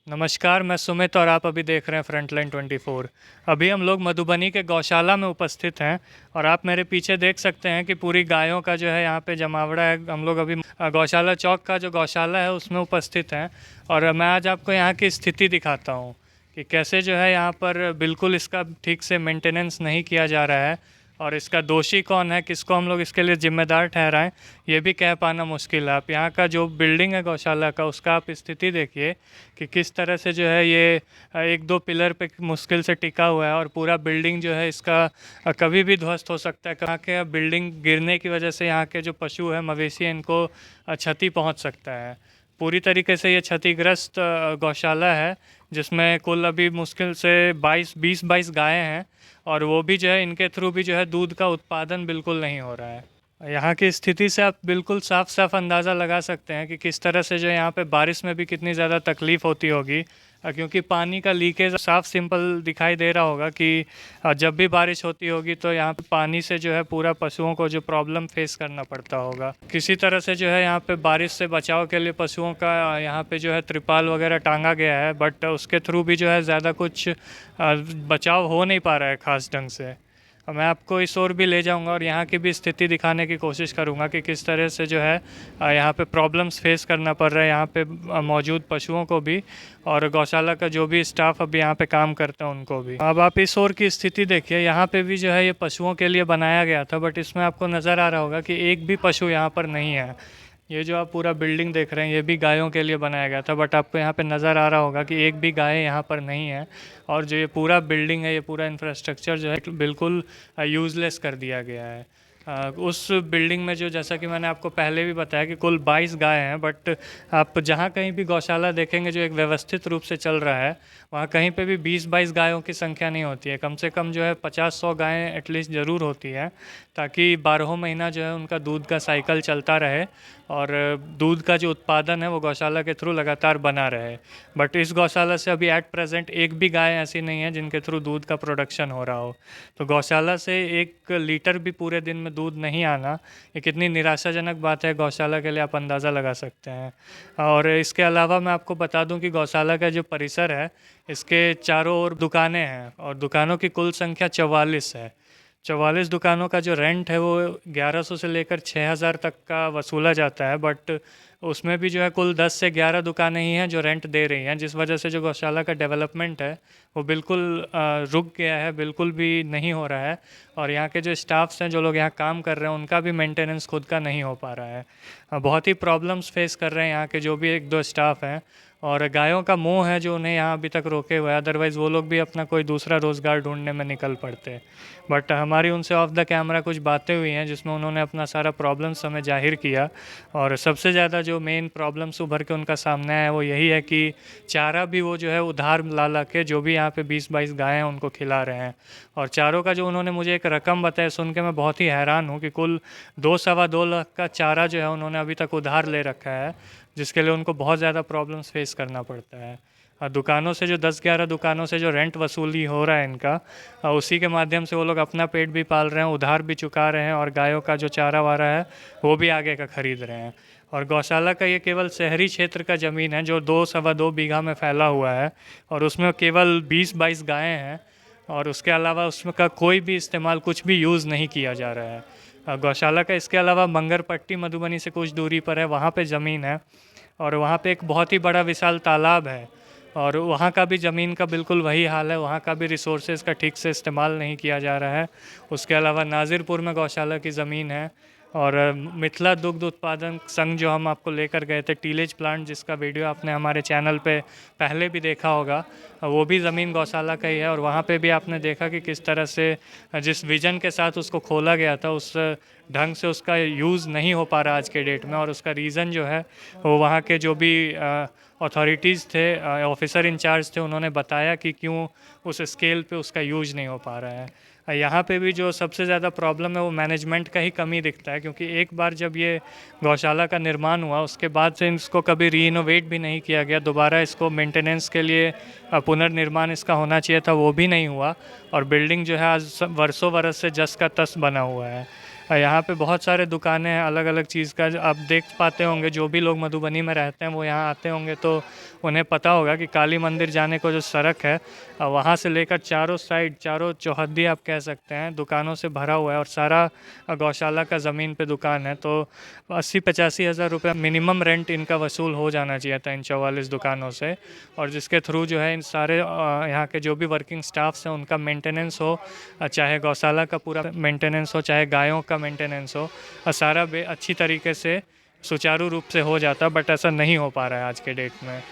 नमस्कार, मैं सुमित और आप अभी देख रहे हैं फ्रंटलाइन 24। अभी हम लोग मधुबनी के गौशाला में उपस्थित हैं और आप मेरे पीछे देख सकते हैं कि पूरी गायों का जो है यहाँ पे जमावड़ा है। हम लोग अभी गौशाला चौक का जो गौशाला है उसमें उपस्थित हैं और मैं आज आपको यहाँ की स्थिति दिखाता हूँ कि कैसे जो है यहाँ पर बिल्कुल इसका ठीक से मेंटेनेंस नहीं किया जा रहा है और इसका दोषी कौन है, किसको हम लोग इसके लिए जिम्मेदार ठहराएं, ये भी कह पाना मुश्किल है। आप यहाँ का जो बिल्डिंग है गौशाला का, उसका आप स्थिति देखिए कि किस तरह से जो है ये एक दो पिलर पे मुश्किल से टिका हुआ है और पूरा बिल्डिंग जो है इसका कभी भी ध्वस्त हो सकता है। यहाँ के बिल्डिंग गिरने की वजह से यहाँ के जो पशु है, मवेशी, इनको क्षति पहुँच सकता है। पूरी तरीके से ये क्षतिग्रस्त गौशाला है जिसमें कुल अभी मुश्किल से 20-22 गायें हैं और वो भी जो है इनके थ्रू भी जो है दूध का उत्पादन बिल्कुल नहीं हो रहा है। यहाँ की स्थिति से आप बिल्कुल साफ साफ अंदाज़ा लगा सकते हैं कि किस तरह से जो यहाँ पे बारिश में भी कितनी ज़्यादा तकलीफ़ होती होगी, क्योंकि पानी का लीकेज साफ सिंपल दिखाई दे रहा होगा कि जब भी बारिश होती होगी तो यहाँ पे पानी से जो है पूरा पशुओं को जो प्रॉब्लम फेस करना पड़ता होगा। किसी तरह से जो है यहाँ पे बारिश से बचाव के लिए पशुओं का यहाँ पे जो है त्रिपाल वगैरह टांगा गया है, बट उसके थ्रू भी जो है ज़्यादा कुछ बचाव हो नहीं पा रहा है ख़ास ढंग से। मैं आपको इस ओर भी ले जाऊंगा और यहाँ की भी स्थिति दिखाने की कोशिश करूंगा कि किस तरह से जो है यहाँ पे प्रॉब्लम्स फेस करना पड़ रहा है यहाँ पे मौजूद पशुओं को भी और गौशाला का जो भी स्टाफ अभी यहाँ पे काम करता है उनको भी। अब आप इस ओर की स्थिति देखिए, यहाँ पे भी जो है ये पशुओं के लिए बनाया गया था, बट इसमें आपको नज़र आ रहा होगा कि एक भी पशु यहाँ पर नहीं है। ये जो आप पूरा बिल्डिंग देख रहे हैं ये भी गायों के लिए बनाया गया था, बट आपको यहाँ पे नज़र आ रहा होगा कि एक भी गाय यहाँ पर नहीं है और जो ये पूरा बिल्डिंग है, ये पूरा इंफ्रास्ट्रक्चर जो है बिल्कुल यूज़लेस कर दिया गया है। उस बिल्डिंग में जो, जैसा कि मैंने आपको पहले भी बताया कि कुल 22 गाय हैं, बट आप जहाँ कहीं भी गौशाला देखेंगे जो एक व्यवस्थित रूप से चल रहा है, वहाँ कहीं पे भी 20-22 गायों की संख्या नहीं होती है। कम से कम जो है 50-100 गायें एटलीस्ट ज़रूर होती है, ताकि 12 महीना जो है उनका दूध का साइकिल चलता रहे और दूध का जो उत्पादन है वो गौशाला के थ्रू लगातार बना रहे। बट इस गौशाला से अभी एट प्रेजेंट एक भी गाय ऐसी नहीं है जिनके थ्रू दूध का प्रोडक्शन हो रहा हो। तो गौशाला से 1 लीटर भी पूरे दिन में दूध नहीं आना, ये कितनी निराशाजनक बात है गौशाला के लिए, आप अंदाज़ा लगा सकते हैं। और इसके अलावा मैं आपको बता दूं कि गौशाला का जो परिसर है, इसके चारों ओर दुकानें हैं और दुकानों की कुल संख्या 44 है। 44 दुकानों का जो रेंट है वो 1100 से लेकर 6000 तक का वसूला जाता है, बट उसमें भी जो है कुल 10 से 11 दुकानें ही हैं जो रेंट दे रही हैं, जिस वजह से जो गौशाला का डेवलपमेंट है वो बिल्कुल रुक गया है, बिल्कुल भी नहीं हो रहा है। और यहाँ के जो स्टाफ्स हैं, जो लोग यहाँ काम कर रहे हैं, उनका भी मेंटेनेंस खुद का नहीं हो पा रहा है। बहुत ही प्रॉब्लम्स फेस कर रहे हैं यहाँ के जो भी 1-2 स्टाफ हैं। और गायों का मोह है जो उन्हें यहाँ अभी तक रोके हुए है, अदरवाइज़ वो लोग भी अपना कोई दूसरा रोज़गार ढूंढने में निकल पड़ते। बट हमारी उनसे ऑफ द कैमरा कुछ बातें हुई हैं जिसमें उन्होंने अपना सारा प्रॉब्लम्स हमें जाहिर किया और सबसे ज़्यादा जो मेन प्रॉब्लम्स उभर के उनका सामने आया वो यही है कि चारा भी वो जो है उधार ला ला के जो भी यहाँ पे 20-22 गायें हैं उनको खिला रहे हैं। और चारों का जो उन्होंने मुझे एक रकम बताया, सुन के मैं बहुत ही हैरान हूँ कि कुल 2-2.25 लाख का चारा जो है उन्होंने अभी तक उधार ले रखा है, जिसके लिए उनको बहुत ज़्यादा प्रॉब्लम्स फेस करना पड़ता है। दुकानों से जो 10-11 दुकानों से जो रेंट वसूली हो रहा है इनका, उसी के माध्यम से वो लोग अपना पेट भी पाल रहे हैं, उधार भी चुका रहे हैं और गायों का जो चारा वारा है वो भी आगे का खरीद रहे हैं। और गौशाला का ये केवल शहरी क्षेत्र का ज़मीन है जो 2-2.25 बीघा में फैला हुआ है और उसमें केवल 20-22 गायें हैं और उसके अलावा उसमें का कोई भी इस्तेमाल, कुछ भी यूज़ नहीं किया जा रहा है गौशाला का। इसके अलावा मंगरपट्टी मधुबनी से कुछ दूरी पर है, वहाँ पे ज़मीन है और वहाँ पे एक बहुत ही बड़ा विशाल तालाब है और वहाँ का भी ज़मीन का बिल्कुल वही हाल है, वहाँ का भी रिसोर्सेज का ठीक से इस्तेमाल नहीं किया जा रहा है। उसके अलावा नाज़िरपुर में गौशाला की ज़मीन है और मिथिला दुग्ध उत्पादन संघ जो हम आपको लेकर गए थे, टीलेज प्लांट, जिसका वीडियो आपने हमारे चैनल पे पहले भी देखा होगा, वो भी ज़मीन गौशाला का ही है। और वहाँ पे भी आपने देखा कि किस तरह से जिस विज़न के साथ उसको खोला गया था उस ढंग से उसका यूज़ नहीं हो पा रहा आज के डेट में। और उसका रीज़न जो है वो वहाँ के जो भी अथॉरिटीज़ थे, ऑफिसर इंचार्ज थे, उन्होंने बताया कि क्यों उस स्केल पे उसका यूज नहीं हो पा रहा है। यहाँ पे भी जो सबसे ज़्यादा प्रॉब्लम है वो मैनेजमेंट का ही कमी दिखता है, क्योंकि एक बार जब ये गौशाला का निर्माण हुआ उसके बाद से इसको कभी रीइनोवेट भी नहीं किया गया, दोबारा इसको मेंटेनेंस के लिए पुनर्निर्माण इसका होना चाहिए था, वो भी नहीं हुआ। और बिल्डिंग जो है आज वर्षों बरस से जस का तस बना हुआ है। यहाँ पे बहुत सारे दुकानें हैं अलग अलग चीज़ का, आप देख पाते होंगे। जो भी लोग मधुबनी में रहते हैं वो यहाँ आते होंगे तो उन्हें पता होगा कि काली मंदिर जाने को जो सड़क है, वहाँ से लेकर चारों साइड, चारों चौहद्दी आप कह सकते हैं, दुकानों से भरा हुआ है। और सारा गौशाला का ज़मीन पे दुकान है, तो 80-85 हज़ार रुपये मिनिमम रेंट इनका वसूल हो जाना चाहिए था इन 44 दुकानों से। और जिसके थ्रू जो है इन सारे यहाँ के जो भी वर्किंग स्टाफ्स हैं उनका मेंटेनेंस हो, चाहे गौशाला का पूरा मेंटेनेंस हो, चाहे गायों का मेंटेनेंस हो, सारा अच्छी तरीके से सुचारू रूप से हो जाता। बट ऐसा नहीं हो पा रहा है आज के डेट में।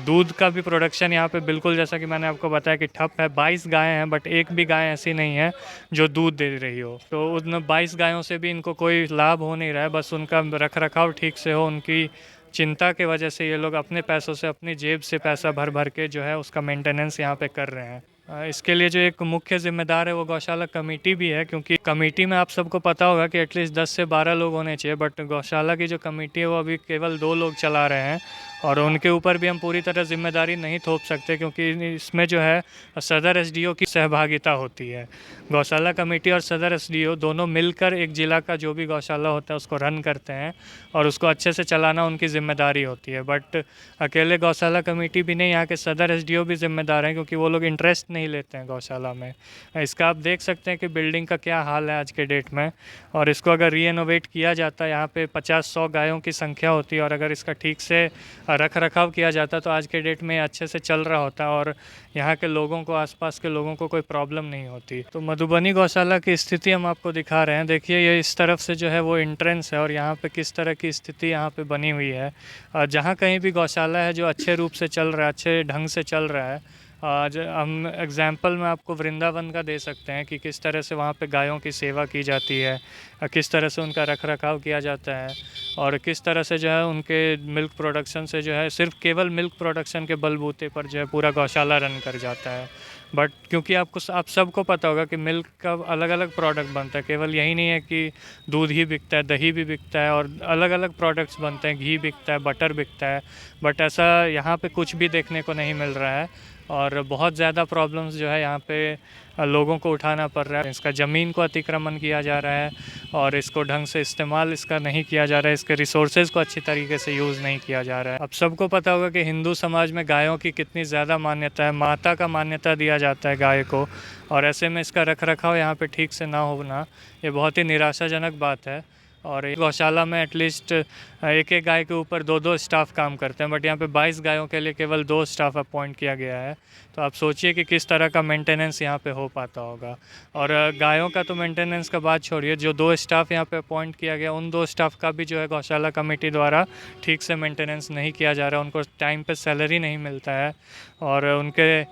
दूध का भी प्रोडक्शन यहाँ पे बिल्कुल, जैसा कि मैंने आपको बताया कि ठप है। 22 गायें हैं बट एक भी गाय ऐसी नहीं है जो दूध दे रही हो। तो उन 22 गायों से भी इनको कोई लाभ हो नहीं रहा है, बस उनका रख रखाव ठीक से हो, उनकी चिंता के वजह से ये लोग अपने पैसों से, अपनी जेब से पैसा भर भर के जो है उसका मेंटेनेंस यहाँ पे कर रहे हैं। इसके लिए जो एक मुख्य ज़िम्मेदार है वो गौशाला कमेटी भी है, क्योंकि कमेटी में आप सबको पता होगा कि एटलीस्ट 10 से 12 लोग होने चाहिए। बट गौशाला की जो कमेटी है वो अभी केवल 2 लोग चला रहे हैं, और उनके ऊपर भी हम पूरी तरह जिम्मेदारी नहीं थोप सकते, क्योंकि इसमें जो है सदर एसडीओ की सहभागिता होती है। गौशाला कमेटी और सदर एसडीओ दोनों मिलकर एक ज़िला का जो भी गौशाला होता है उसको रन करते हैं, और उसको अच्छे से चलाना उनकी ज़िम्मेदारी होती है। बट अकेले गौशाला कमेटी भी नहीं, यहाँ के सदर एसडीओ भी ज़िम्मेदार हैं, क्योंकि वो लोग इंटरेस्ट नहीं लेते हैं गौशाला में। इसका आप देख सकते हैं कि बिल्डिंग का क्या हाल है आज के डेट में। और इसको अगर रीएनोवेट किया जाता है, यहाँ पे 50-100 गायों की संख्या होती है, और अगर इसका ठीक से रख रखाव किया जाता तो आज के डेट में अच्छे से चल रहा होता, और यहाँ के लोगों को, आसपास के लोगों को कोई प्रॉब्लम नहीं होती। तो मधुबनी गौशाला की स्थिति हम आपको दिखा रहे हैं। देखिए ये इस तरफ से जो है वो एंट्रेंस है, और यहाँ पे किस तरह की स्थिति यहाँ पे बनी हुई है। जहाँ कहीं भी गौशाला है जो अच्छे रूप से चल रहा है, अच्छे ढंग से चल रहा है, आज हम एग्जाम्पल में आपको वृंदावन का दे सकते हैं कि किस तरह से वहाँ पे गायों की सेवा की जाती है, किस तरह से उनका रख रखाव किया जाता है, और किस तरह से जो है उनके मिल्क प्रोडक्शन से जो है सिर्फ केवल मिल्क प्रोडक्शन के बलबूते पर जो है पूरा गौशाला रन कर जाता है। बट क्योंकि आप सबको पता होगा कि मिल्क का अलग अलग प्रोडक्ट बनता है, केवल यही नहीं है कि दूध ही बिकता है, दही भी बिकता है, और अलग अलग प्रोडक्ट्स बनते हैं, घी बिकता है, बटर बिकता है। बट ऐसा यहाँ पे कुछ भी देखने को नहीं मिल रहा है, और बहुत ज़्यादा प्रॉब्लम्स जो है यहाँ पे लोगों को उठाना पड़ रहा है। इसका ज़मीन को अतिक्रमण किया जा रहा है, और इसको ढंग से इस्तेमाल इसका नहीं किया जा रहा है, इसके रिसोर्सेज को अच्छी तरीके से यूज़ नहीं किया जा रहा है। अब सबको पता होगा कि हिंदू समाज में गायों की कितनी ज़्यादा मान्यता है, माता का मान्यता दिया जाता है गाय को, और ऐसे में इसका रख रखाव यहाँ पे ठीक से ना होना, ये बहुत ही निराशाजनक बात है। और गौशाला में एटलीस्ट एक एक गाय के ऊपर 2-2 स्टाफ काम करते हैं, बट यहाँ पे 22 गायों के लिए केवल 2 स्टाफ अपॉइंट किया गया है। तो आप सोचिए कि किस तरह का मेंटेनेंस यहाँ पे हो पाता होगा। और गायों का तो मेंटेनेंस का बात छोड़िए, जो 2 स्टाफ यहाँ पे अपॉइंट किया गया, उन 2 स्टाफ का भी जो है गौशाला कमेटी द्वारा ठीक से मेंटेनेंस नहीं किया जा रहा, उनको टाइम पे सैलरी नहीं मिलता है, और उनके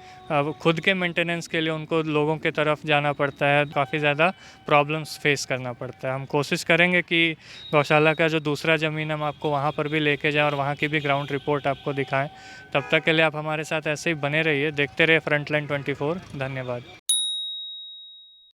खुद के मेंटेनेंस के लिए उनको लोगों की तरफ जाना पड़ता है, काफ़ी ज़्यादा प्रॉब्लम्स फेस करना पड़ता है। हम कोशिश करेंगे कि गौशाला का जो दूसरा ज़मीन हम आपको वहाँ पर भी लेके जाएं, और वहाँ की भी ग्राउंड रिपोर्ट आपको दिखाएं। तब तक के लिए आप हमारे साथ ऐसे ही बने रहिए, देखते रहिए फ्रंटलाइन 24। धन्यवाद।